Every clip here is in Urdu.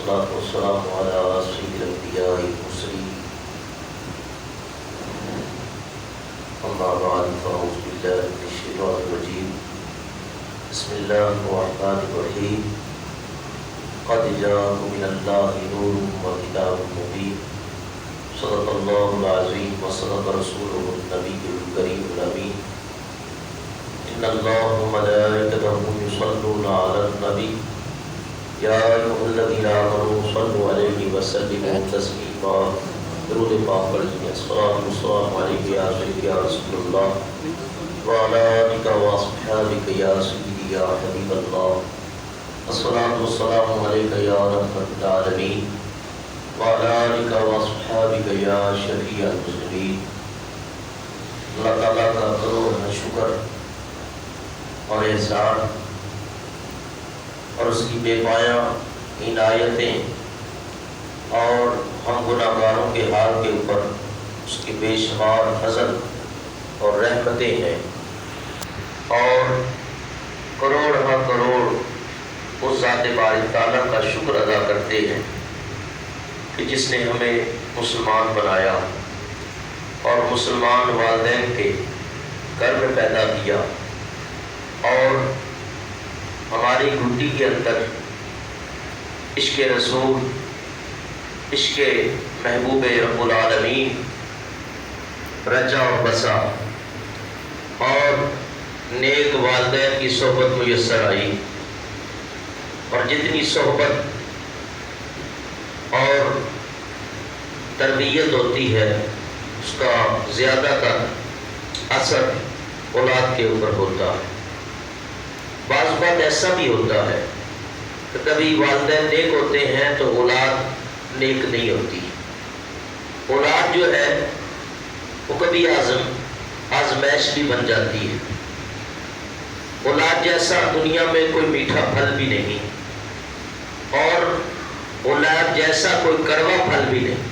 والصلاة والسلام على سيد الأنبياء والمرسلين أما بعد فأعوذ بالله من الشيطان الرجيم بسم الله الرحمن الرحيم قد جاءكم من الله نور وكتاب مبين صدق الله العظيم وصدق رسوله النبي الكريم الأمين إن الله وملائكته يصلون على النبي يا أيها الذين آمنوا صلوا عليه وسلموا تسليما درود پاک پڑھیے الصلاۃ والسلام علیک یا سیدی یا رسول اللہ وعلی آلک واصحابک یا سیدی یا حبیب اللہ الصلاۃ والسلام علیک یا رحمۃ العالمین وعلی آلک واصحابک یا شفیع المذنبین۔ اللہ تعالیٰ کا کروڑ شکر اور احسان اور اس کی بے پایاں عنایتیں اور ہم گناہگاروں کے حال کے اوپر اس کی بے شمار فضل اور رحمتیں ہیں، اور کروڑ ہاں کروڑ اس ذات باری تعالیٰ کا شکر ادا کرتے ہیں کہ جس نے ہمیں مسلمان بنایا اور مسلمان والدین کے گھر میں پیدا کیا اور ہماری گھٹی کے اندر عشق رسول، عشق محبوب رب العالمین رچا اور بسا اور نیک والدین کی صحبت میسر آئی، اور جتنی صحبت اور تربیت ہوتی ہے اس کا زیادہ تر اثر اولاد کے اوپر ہوتا ہے۔ بعض بات ایسا بھی ہوتا ہے کہ کبھی والدین نیک ہوتے ہیں تو اولاد نیک نہیں ہوتی۔ اولاد جو ہے وہ کبھی آزمائش بھی بن جاتی ہے۔ اولاد جیسا دنیا میں کوئی میٹھا پھل بھی نہیں، اور اولاد جیسا کوئی کڑوا پھل بھی نہیں۔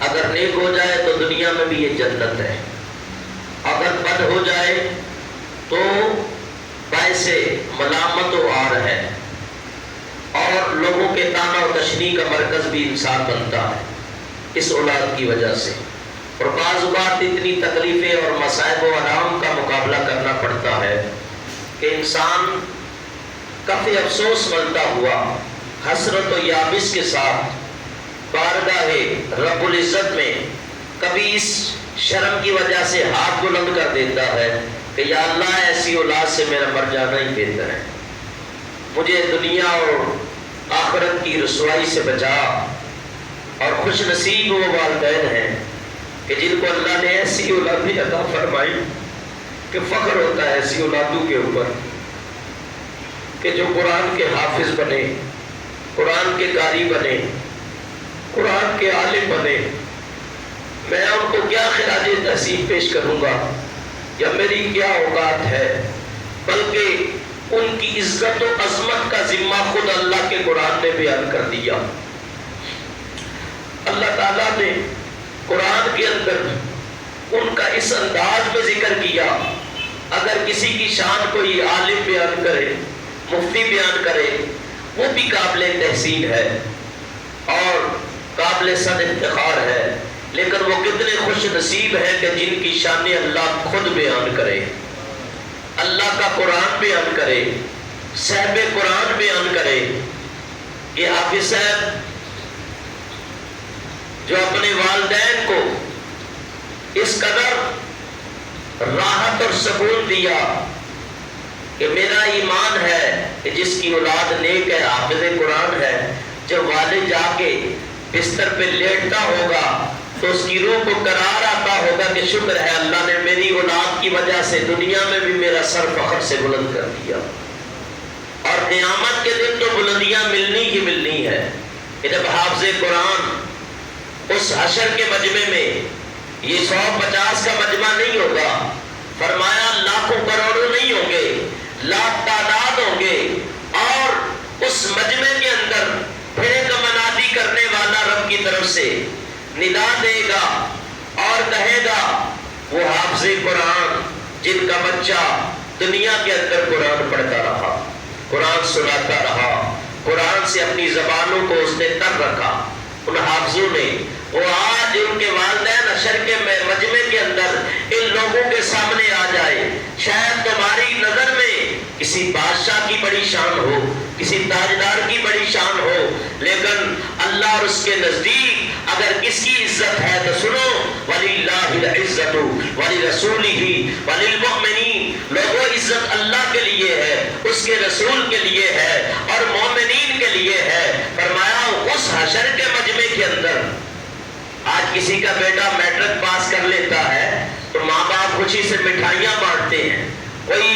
اگر نیک ہو جائے تو دنیا میں بھی یہ جنت ہے، اگر بد ہو جائے تو باعث ملامت و عار ہے، اور لوگوں کے طعن و تشنیع کا مرکز بھی انسان بنتا ہے اس اولاد کی وجہ سے۔ اور بعض اوقات اتنی تکلیفیں اور مصائب و آلام کا مقابلہ کرنا پڑتا ہے کہ انسان کافی افسوس ملتا ہوا حسرت و یابس کے ساتھ بارگاہ رب العزت میں کبھی اس شرم کی وجہ سے ہاتھ بلند کر دیتا ہے کہ یا اللہ ایسی اولاد سے میرا مر جانا ہی بہتر ہے، مجھے دنیا اور آخرت کی رسوائی سے بچا۔ اور خوش نصیب وہ والدین ہیں کہ جن کو اللہ نے ایسی اولادیں عطا فرمائی کہ فخر ہوتا ہے ایسی اولادوں کے اوپر کہ جو قرآن کے حافظ بنے، قرآن کے قاری بنے، قرآن کے عالم بنے۔ میں ان کو کیا خراج تحسین پیش کروں گا یا میری کیا اوقات ہے، بلکہ ان کی عزت و عظمت کا ذمہ خود اللہ کے قرآن نے بیان کر دیا۔ اللہ تعالیٰ نے قرآن کے اندر ان کا اس انداز میں ذکر کیا، اگر کسی کی شان کوئی عالم بیان کرے، مفتی بیان کرے، وہ بھی قابل تحسین ہے اور قابل صد افتخار ہے، لیکن وہ کتنے خوش نصیب ہیں کہ جن کی شان اللہ خود بیان کرے، اللہ کا قرآن بیان کرے، صاحب قرآن بیان کرے۔ یہ حافظ صاحب جو اپنے والدین کو اس قدر راحت اور سکون دیا کہ میرا ایمان ہے کہ جس کی اولاد نیک ہے، حافظ قرآن ہے، جب والد جا کے بستر پہ لیٹتا ہوگا تو اس کی روح کو قرار آتا ہوگا کہ شکر ہے اللہ نے میری اولاد کی وجہ سے دنیا میں بھی میرا سر فخر سے بلند کر دیا۔ اور قیامت کے دن تو بلندیاں ملنی ہی ملنی ہے کہ جب حافظ قرآن اس حشر کے مجمع میں، یہ 150 کا مجمع نہیں ہوگا، فرمایا لاکھوں کروڑوں نہیں ہوں گے، لاکھ تعداد ہوں گے، اور اس مجمع کے اندر پھر ایک منادی کرنے والا رب کی طرف سے ندا دے گا اور کہے گا وہ حافظ قرآن جن کا بچہ دنیا کے اندر قرآن پڑھتا رہا، قرآن سناتا رہا، قرآن قرآن سے اپنی زبانوں کو اس نے تر رکھا، ان حافظوں نے، وہ آج ان کے والدین حشر کے مجمع کے اندر ان لوگوں کے سامنے آ جائے، شاید تمہاری نظر میں کسی بادشاہ کی بڑی شان ہو، کسی تاجدار کی بڑی شان ہو، لیکن اللہ اور اس کے نزدیک اگر کس کی عزت ہے تو سنو، وَلِلَّهِ الْعِزَّةُ وَلِرَسُولِهِ وَلِلْمُؤْمِنِينَ، لوگوں عزت اللہ کے لیے ہے، اس کے رسول کے لیے ہے اور مومنین کے لیے ہے۔ فرمایا اس حشر کے مجمع کے اندر آج کسی کا بیٹا میٹرک پاس کر لیتا ہے تو ماں باپ خوشی سے مٹھائیاں بانٹتے ہیں، کوئی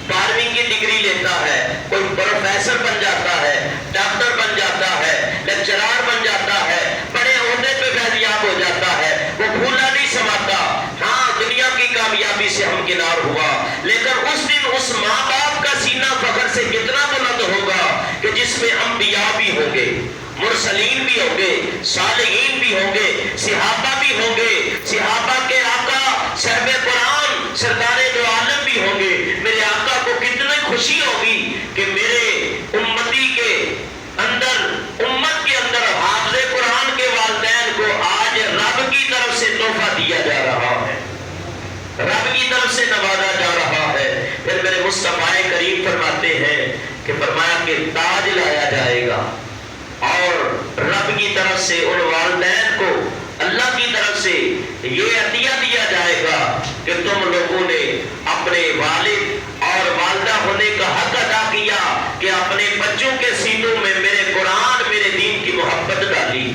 12ویں کی ڈگری لیتا ہے، کوئی پروفیسر بن جاتا ہے، ڈاکٹر بن جاتا ہے، لیکچرار بن جاتا ہے، بڑے عہدے پہ فیضیاب ہو جاتا ہے، وہ بھولا نہیں سماتا، ہاں دنیا کی کامیابی سے ہمکنار ہوا، لیکن اس دن اس ماں باپ کا سینہ فخر سے کتنا بلند ہوگا کہ جس میں انبیاء بھی ہوں گے، مرسلین بھی ہوں گے، صالحین بھی ہوں گے، صحابہ بھی ہوں گے، صحابہ کے آقا صاحب قرآن سرکار دو عالم بھی ہوں گے۔ میرے آقا کو کتنی خوشی ہوگی کہ میرے امتی کے اندر، امت کے اندر حافظ قرآن کے والدین کو آج رب کی طرف سے تحفہ دیا جا رہا ہے، رب کی طرف سے نوازا جا رہا ہے۔ پھر میرے مصطفیٰ کریم فرماتے ہیں کہ فرمایا کہ تاج لایا جائے گا اور رب کی طرف سے ان والدین کو اللہ کی طرف سے یہ عطیہ دیا جائے گا کہ تم لوگوں نے اپنے والد اور والدہ ہونے کا حق ادا کیا کہ اپنے بچوں کے سینوں میں میرے قرآن، میرے دین کی محبت ڈالی،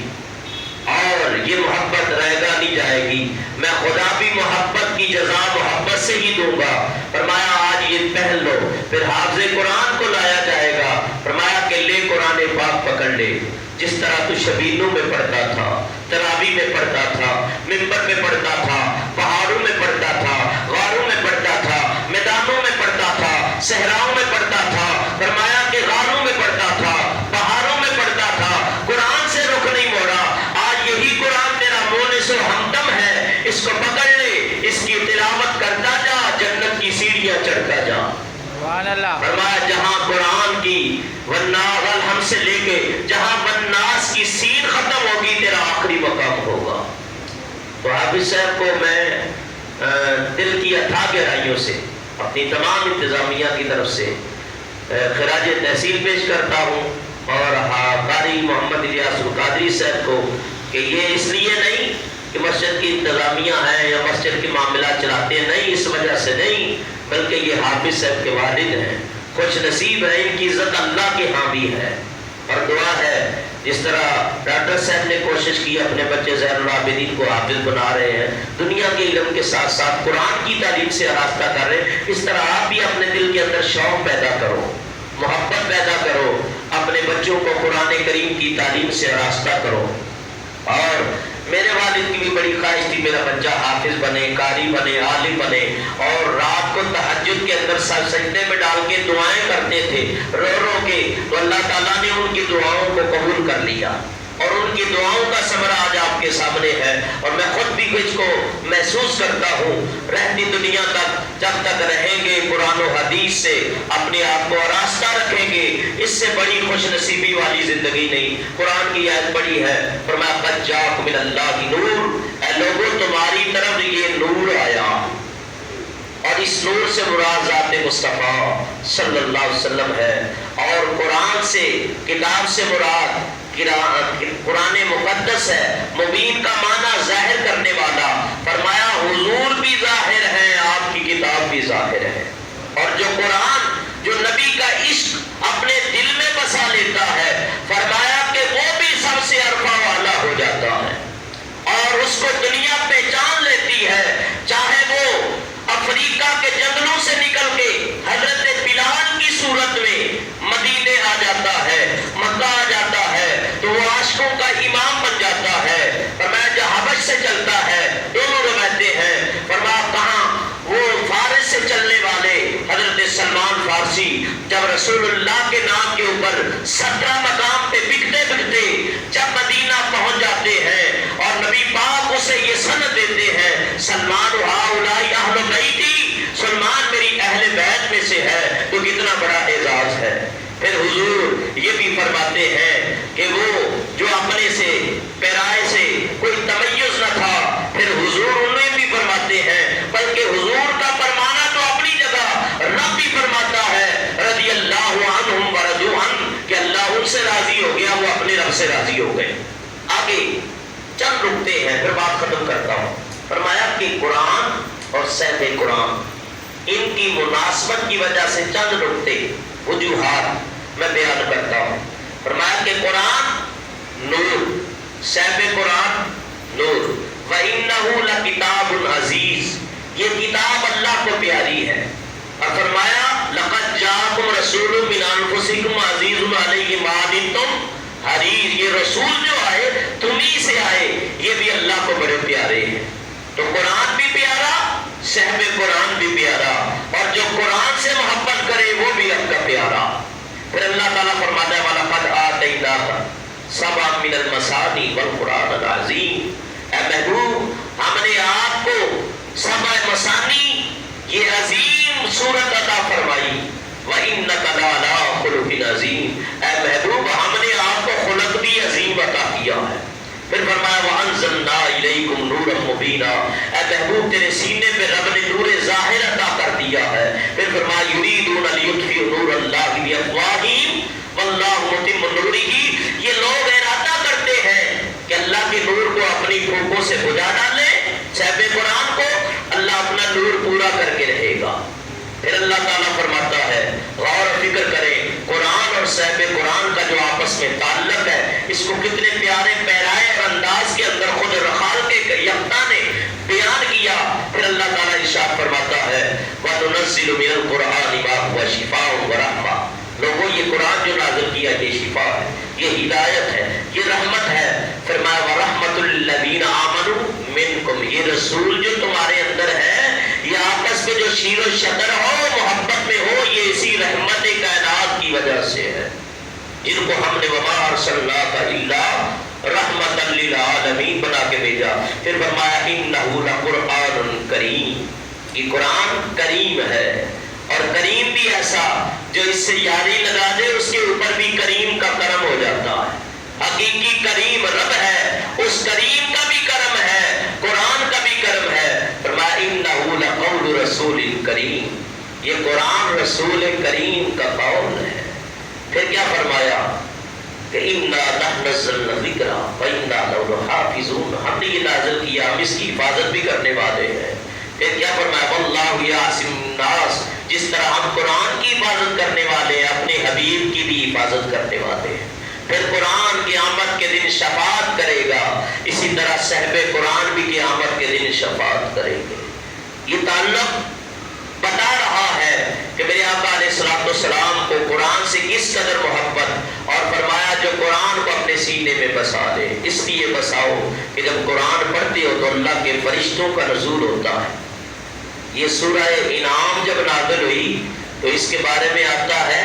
اور یہ محبت رہگا نہیں جائے گی، میں خدا بھی محبت کی جزا محبت سے ہی دوں گا۔ فرمایا آج یہ پہن لو۔ پھر حافظ قرآن کو لایا جائے گا، فرمایا کہ لے قرآن پاک پکڑ لے، جس طرح تو شبینوں میں پڑھتا تھا، تراویح میں پڑھتا تھا، منبر میں پڑھتا تھا، پہاڑوں میں پڑھتا تھا، غاروں میں پڑھتا تھا، میدانوں میں پڑھتا تھا، صحراؤں میں پڑھتا تھا، فرمایا کہ غاروں میں پڑھتا تھا، پہاڑوں میں پڑھتا تھا، قرآن سے رخ نہیں موڑا۔ آج یہی قرآن تیرا مونس و ہمدم ہے، اس کو پکڑ لے، اس کی تلاوت کرتا جا، جنت کی سیڑھیاں چڑھتا جا۔ فرمایا جہاں قرآن کی والناس ہم سے لے کے جہاں والناس کی سین ختم ہوگی تیرا آخری مقام ہوگا۔ تو حافظ صاحب کو میں دل کی اتھا گہرائیوں سے اپنی تمام انتظامیہ کی طرف سے خراج تحسین پیش کرتا ہوں، اور قاری محمد الیاس القادری صاحب کو کہ یہ اس لیے نہیں کہ مسجد کی انتظامیہ ہے یا مسجد کے معاملات چلاتے ہیں، نہیں، اس وجہ سے نہیں، بلکہ یہ حافظ صاحب کے والد ہیں، خوش نصیب ہے، ان کی عزت اللہ کے ہاں بھی ہے، اور دعا ہے جس طرح ڈاکٹر صاحب نے کوشش کی اپنے بچے زین العابدین کو حافظ بنا رہے ہیں، دنیا کے علم کے ساتھ ساتھ قرآن کی تعلیم سے آراستہ کر رہے ہیں، اس طرح آپ بھی اپنے دل کے اندر شوق پیدا کرو، محبت پیدا کرو، اپنے بچوں کو قرآن کریم کی تعلیم سے آراستہ کرو۔ اور میرے والد کی بھی بڑی خواہش تھی میرا بچہ حافظ بنے، قاری بنے، عالم بنے، اور رات کو تہجد کے اندر سجدے میں ڈال کے دعائیں کرتے تھے رو رو کے، تو اللہ تعالیٰ نے ان کی دعاؤں کو قبول کر لیا، اور ان کی دعاؤں کا ثمرہ آج آپ کے سامنے ہے، اور میں خود بھی اس کو محسوس کرتا ہوں، رہتی دنیا تک جب تک رہیں گے قرآن و حدیث سے اپنے آپ کو آراستہ رکھیں گے، اس سے بڑی خوش نصیبی والی زندگی نہیں۔ قرآن کی آیت بڑی ہے، فرمایا قد جاءکم من اللہ نور، اے لوگوں تمہاری طرف یہ نور آیا، اور اس نور سے مراد ذات مصطفیٰ صلی اللہ علیہ وسلم ہے، اور قرآن سے، کتاب سے مراد قرآن مقدس ہے، مبین کا معنی ظاہر کرنے والا، فرمایا حضور بھی ظاہر ہے، آپ کی کتاب بھی ظاہر ہے، اور جو قرآن، جو نبی کا عشق اپنے دل میں بسا لیتا ہے، فرمایا کہ وہ بھی سب سے عرفہ والا ہو جاتا ہے، اور اس کو دنیا پہچان لیتی ہے، چاہے وہ افریقہ کے جنگلوں سے نکل کے حضرت بلال کی صورت میں مدینے آ جاتا ہے، مکہ آ جاتا ہے، تو وہ عاشقوں کا امام بن جاتا ہے، فرمایا جو حبش سے چلتا ہے، دونوں روایتیں ہیں، فرمایا کہاں وہ فارس سے چلنے والے حضرت سلمان فارسی جب رسول اللہ کے نام کے اوپر 17 مقام پہ بکتے بکتے جب مدینہ پہنچ جاتے ہیں، اور نبی پاک اسے یہ سند دیتے ہیں، سلمان ہؤلاء اہل بیتی، سلمان میری اہل بیت میں سے ہے، تو کتنا بڑا اعزاز ہے۔ پھر حضور یہ بھی فرماتے ہیں سے راضی ہو گیا، وہ اپنے رب سے راضی ہو گئے۔ آگے چند نکتے ہیں، پھر بات ختم کرتا ہوں۔ فرمایا کہ قرآن اور صحب قرآن، ان کی مناسبت کی وجہ سے چند نکتے، وجوہات میں بیان کرتا ہوں۔ فرمایا کہ قرآن نور، صحب قرآن نور، وَإِنَّهُ لَكِتَابٌ عزیز، یہ کتاب اللہ کو پیاری ہے۔ اور فرمایا لَقَدْ جَاءَكُمْ رَسُولٌ مِّنْ أَنفُسِكُمْ عَزِيزٌ عَلَيْهِ مَا عَنِتُّمْ حریص، یہ رسول جو آئے تمہیں سے آئے، یہ بھی اللہ کو بڑے پیارے ہیں۔ تو قرآن بھی پیارا، صحب قرآن بھی پیارا، اور جو قرآن سے محبت کرے وہ بھی رب کا پیارا۔ پھر اللہ تعالیٰ فرماتا ہے وَلَقَدْ آتَيْنَاكَ سَبْعًا مِّنَ الْمَثَانِي وَالْقُرْآنَ الْعَظِيمَ، اے محبوب ہم نے آپ کو سبع مثانی، یہ عظیم صورت عطا فرمائی۔ وَإِنَّكَ لَعَلَىٰ خُلُقٍ عَظِيمٍ، اے محبوب ہم نے آپ کو خلق بھی عظیم عطا کیا ہے۔ پھر فرمایا وَأَنزَلْنَا إِلَيْكُمْ نُورًا مُبِينًا، اے محبوب تیرے سینے پہ رب نے نور ظاہر عطا کر دیا ہے۔ پھر فرمایا يُرِيدُونَ لِيُطْفِئُوا نُورَ اللَّهِ بِأَفْوَاهِهِمْ وَاللَّهُ مُتِمُّ نُورِهِ، یہ لوگ ارادہ کرتے ہیں کہ اللہ کے نور کو اپنی پھوکوں سے بجھا ڈالے، صحب قرآن کو اللہ اپنا نور پورا کر کے رہے گا۔ پھر اللہ تعالیٰ فرماتا ہے غور و فکر کریں، قرآن اور صحب قرآن کا جو آپس میں تعلق ہے، اس کو کتنے پیارے پیرائے اور انداز کے اندر خود رخال کے یکتا نے بیان کیا۔ پھر اللہ تعالیٰ ارشاد فرماتا ہے وَنُنَزِّلُ مِنَ الْقُرْآنِ مَا هُوَ شِفَاءٌ وَرَحْمَةٌ، لوگوں یہ قرآن جو نازل کیا یہ شفا ہے، یہ ہدایت ہے، یہ رحمت ہے۔ فرمایا وَرَحْمَةُ الَّذِينَ آمَنُوا مِنْكُمْ، یہ رسول جو تمہارے اندر ہے، یہ آپس میں جو شیر و شکر ہو، محبت میں ہو، یہ اسی رحمت کائنات کی وجہ سے ہے، جن کو ہم نے وَمَا أَرْسَلْنَاكَ إِلَّا رَحْمَةً لِلْعَالَمِينَ بنا کے بھیجا۔ پھر فرمایا إِنَّهُ لَقُرْآنٌ کریم، یہ قرآن کریم ہے، اور کریم بھی ایسا جو اس سے یاری لگا دے اس کے اوپر بھی کریم کا کرم ہو جاتا ہے۔ حقیقی کریم رب ہے، اس کریم کا بھی کرم ہے، قرآن کا بھی کرم ہے۔ فرمایا إِنَّهُ لَقَوْلُ رَسُولٍ کریم، یہ قرآن رسول کریم کا قول ہے۔ پھر کیا فرمایا کہ إِنَّا نَحْنُ نَزَّلْنَا الذِّكْرَ وَإِنَّا لَهُ لَحَافِظُونَ، ہم نے یہ نازل کیا، ہم اس کی حفاظت بھی کرنے والے ہیں۔ پھر کیا فرمایا وَاللَّهُ يَعْصِمُ النَّاسَ، جس طرح ہم قرآن کی حفاظت کرنے والے ہیں، اپنے حبیب کی بھی حفاظت کرنے والے ہیں۔ پھر قرآن قیامت کے دن شفاعت کرے گا، اسی طرح صحب قرآن بھی قیامت کے دن شفاعت کرے گے۔ یہ تعلق بتا رہا ہے کہ میرے آقا علیہ السلام کو قرآن سے کس قدر محبت، اور فرمایا جو قرآن کو اپنے سینے میں بسا لے، اس لیے بساؤ کہ جب قرآن پڑھتے ہو تو اللہ کے فرشتوں کا نزول ہوتا ہے۔ یہ سورہ انعام جب نازل ہوئی تو اس کے بارے میں آتا ہے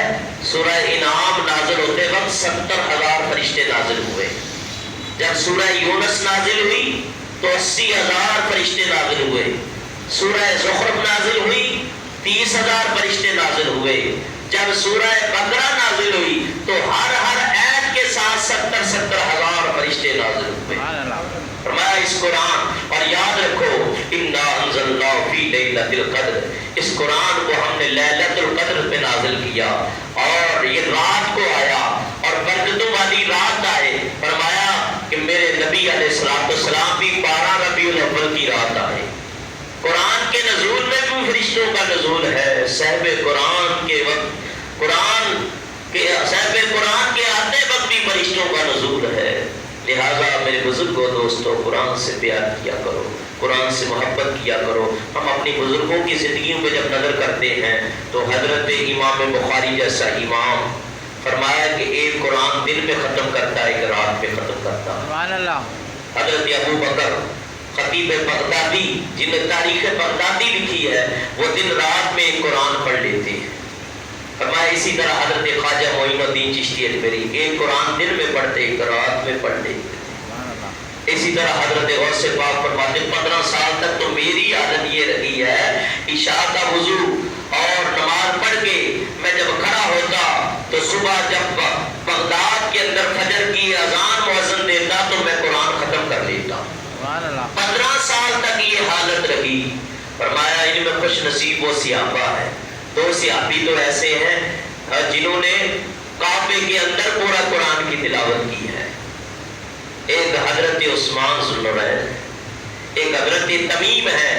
سورہ انعام نازل ہوتے وقت 70,000 فرشتے نازل ہوئے۔ جب سورہ یونس نازل ہوئی تو 80,000 فرشتے نازل ہوئے۔ سورہ زخرف نازل ہوئی 30,000 فرشتے نازل ہوئے۔ جب سورہ بقرہ نازل ہوئی تو ہر آیت کے ساتھ 70,000 فرشتے نازل ہوئے۔ فرمایا اس قرآن، اور یاد رکھو اِنَّا أَنزَلْنَاهُ فِي لَيْلَةِ الْقَدْرِ، اس قرآن کو ہم نے لیلۃ القدر پہ نازل کیا، اور یہ رات کو آیا اور برکتوں والی رات آئے۔ فرمایا کہ میرے نبی علیہ السلام بھی 12 ربیع الاول کی رات آئے۔ قرآن کے نزول میں بھی فرشتوں کا نزول ہے، صحب قرآن کے وقت، صحب قرآن کے آتے وقت بھی فرشتوں کا نزول ہے۔ لہٰذا میرے بزرگوں دوستوں، قرآن سے پیار کیا کرو، قرآن سے محبت کیا کرو۔ ہم اپنی بزرگوں کی زندگیوں پہ جب نظر کرتے ہیں تو حضرت امام بخاری جیسا امام فرمایا کہ ایک قرآن دن میں ختم کرتا ہے، ایک رات میں ختم کرتا ہے۔ سبحان اللہ۔ حضرت ابو بکر خطیب بغدادی، جن نے تاریخ بغدادی لکھی ہے، وہ دن رات میں ایک قرآن پڑھ لیتے ہیں۔ فرمایا اسی طرح حضرت خواجہ معین الدین چشتی اجمیری ایک قرآن دن میں پڑھتے، ایک رات میں پڑھ لیتے۔ اسی طرح حضرت غوث پاک فرماتے 15 سال تک تو میری عادت یہ رہی ہے، عشاء کا وضو اور نماز پڑھ کے میں جب کھڑا ہوتا تو صبح جب بغداد کے اندر فجر کی اذان مؤذن دیتا تو میں قرآن ختم کر لیتا۔ 15 سال تک یہ حالت رہی۔ فرمایا ان میں خوش نصیب وہ صحابہ ہے، 2 صحابی تو ایسے ہیں جنہوں نے کعبے کے اندر پورا قرآن تلاوت کی ہے. ایک حضرت عثمان ذوالنورین، ایک حضرت تمیم ہے،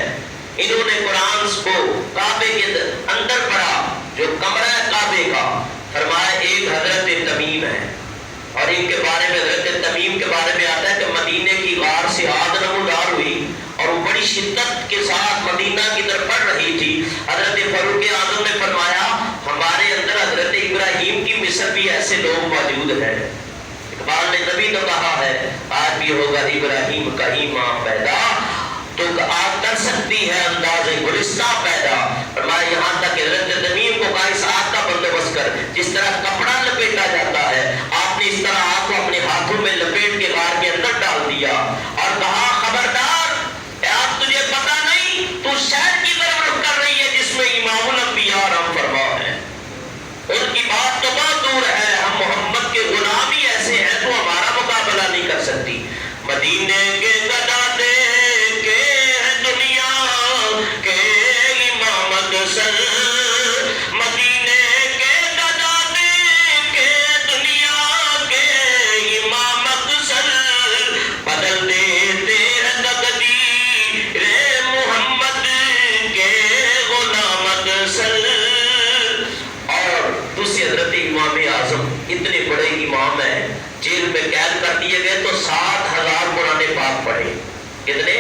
انہوں نے قرآن کو کعبے کے اندر پڑھا، جو کمرہ کعبے کا. فرمایا ایک حضرت تمیم ہے، اور ان کے بارے میں حضرت تمیم کے بارے میں آتا ہے کہ مدینے کی غار سے آگ نمودار ہوئی اور وہ بڑی شدت کے ساتھ مدینہ کی طرف بڑھ رہی تھی. حضرت فاروق اعظم نے فرمایا ہمارے اندر حضرت ابراہیم کی مثل بھی ایسے لوگ موجود ہیں. اقبال نے تبھی تو کہا ہے آج بھی ہوگا ابراہیم کا ہی ماں پیدا، تو آج کر سکتی ہے انداز گلستہ پیدا. فرمایا یہاں تک حضرت تمیم کو کہا اس آگ کا بندوبست کر، جس طرح کپڑا لپیٹا جاتا ہے آپ نے اس طرح آگ کو اپنے ہاتھوں میں لپیٹ کے غار کے اندر ڈال دیا اور کہا خبردار آج تجھے پتا نہیں تو شہر کی طرف رخ کر رہی ہے جس میں امام الانبیاء ہم فرما ہے. ان کی بات تو بہت دور ہے، ہم محمد کے غلام ہی ایسے ہیں تو ہمارا مقابلہ نہیں کر سکتی. مدینے کے گدا دے کے دنیا کے امامت سر، مدینے کے گدا دے کے دنیا کے امامت سر، بدل دیتے ہیں تقدیر محمد کے غلامت سر. اور دوسری حضرت امام اعظم اتنے بڑے امام ہیں، جیل میں قید کر دیے گئے تو 7,000 قرآن پاک پڑھے. کتنے؟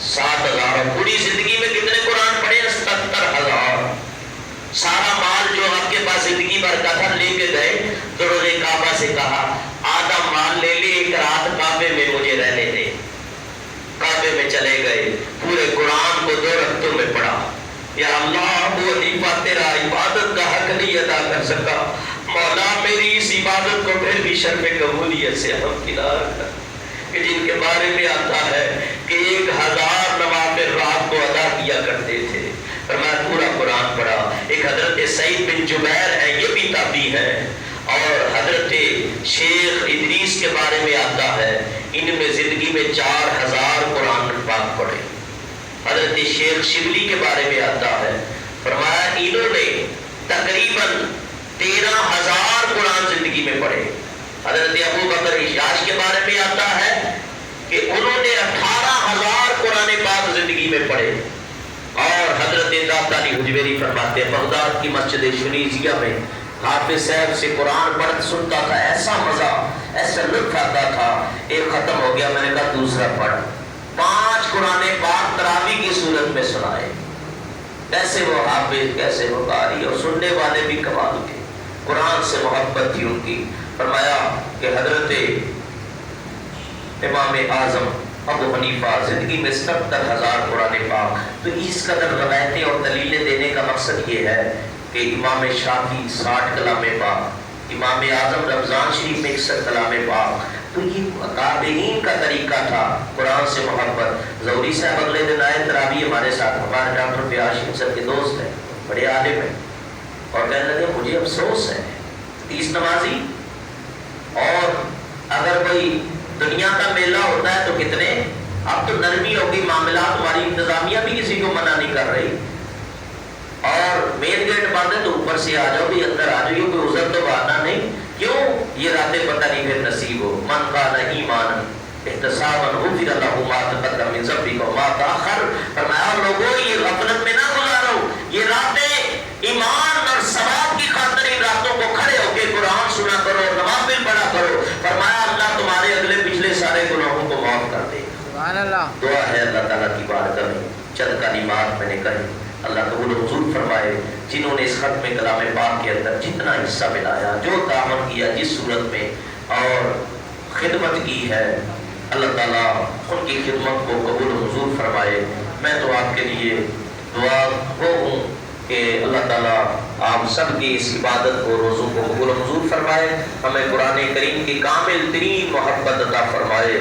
7,000. پوری زندگی میں کتنے قرآن پڑھے؟ 77,000. سارا مال جو آپ کے پاس زندگی بھر کا تھا لے کے گئے. درود کعبہ سے کہا آدھا مال لے لے، ایک رات کعبے میں مجھے رہنے دے. کعبے میں چلے گئے، پورے قرآن کو 2 رکعتوں میں پڑھا. یا اللہ وہ خلیفہ تیرا عبادت کا حق نہیں ادا کر سکا، مولا میری اس عبادت کو پھر بھی شرم قبولیت سے ہمکنار کر. کہ جن کے بارے میں آتا ہے کہ 1,000 نوافل رات کو ادا کیا کرتے تھے. فرمایا پورا قرآن پڑھا. ایک حضرت سعید بن جبیر ہے، یہ بھی تابعی ہے. اور حضرت شیخ ادریس کے بارے میں آتا ہے ان میں زندگی میں 4,000 قرآن پاک پڑھے. حضرت شیخ شبلی کے بارے میں آتا ہے، فرمایا انہوں نے تقریباً 13,000 قرآن زندگی میں پڑھے. حضرت ابو بکر عیاش کے بارے میں آتا ہے کہ انہوں نے 18,000 قرآن پاک زندگی میں پڑھے. اور حضرت داتا علی حجویری فرماتے ہیں بغداد کی مسجد شنیزیہ میں حافظ صاحب سے قرآن پڑھ سنتا تھا، ایسا مزہ ایسا لطف آتا تھا. ایک ختم ہو گیا، میں نے کہا دوسرا پڑھ. 5 قرآن پاک تراویح کی صورت میں سنائے. کیسے وہ حافظ، کیسے وہ قاری، اور سننے والے بھی کمال کے. قرآن سے محبت تھی ان کی. فرمایا کہ حضرت امام اعظم ابو حنیفہ زندگی میں 70,000 قرآن پاک. تو اس قدر روایتیں اور دلیلیں دینے کا مقصد یہ ہے کہ امام شافعی 60 کلام پاک، امام اعظم رمضان شریف میں 61 کلام پاک. تو یہ تابعین کا طریقہ تھا قرآن سے محبت. زہری صاحب اگلے دن آئے تراویح ہمارے ساتھ، ہمارے ڈاکٹر پیاشم سر کے دوست ہیں، بڑے عالم ہیں، اور کہنے لگے مجھے افسوس ہے 30 نمازی، اور اگر کوئی دنیا کا میلہ ہوتا ہے تو کتنے، اب تو نرمی ہوگی معاملات، ہماری انتظامیہ بھی کسی کو منع نہیں کر رہی، اور مین گیٹ بند ہے تو اوپر سے آ جاؤ بھی، اندر آ جاؤ، کوئی عذر تو بہانا نہیں. کیوں؟ یہ راتیں پتہ نہیں پھر نصیب ہو. من کان ایمانا احتسابا غفر له ما تقدم من ذنبه وما تاخر. فرمایا لوگوں یہ غفلت میں نہ گزارو، یہ راتیں ایمان اور ثواب کی خاطر ان راتوں کو کھڑے ہو کے قرآن سنا کرو، نوافل پڑھا کرو. فرمایا اللہ تمہارے اگلے پچھلے سارے گناہوں کو معاف کر دے. سبحان اللہ. دعا ہے اللہ تعالیٰ کی بارگاہ میں چند کلمات میں نے کہی، اللہ قبول و منظور فرمائے. جنہوں نے اس ختم کلام پاک کے اندر جتنا حصہ ملایا، جو تعاون کیا جس صورت میں، اور خدمت کی ہے، اللہ تعالیٰ ان کی خدمت کو قبول و منظور فرمائے. میں تو آپ کے لیے دعا گو ہوں کہ اللہ تعالیٰ آپ سب کی اس عبادت کو، روزوں کو قبول و منظور فرمائے. ہمیں قرآن کریم کی کامل ترین محبت عطا فرمائے.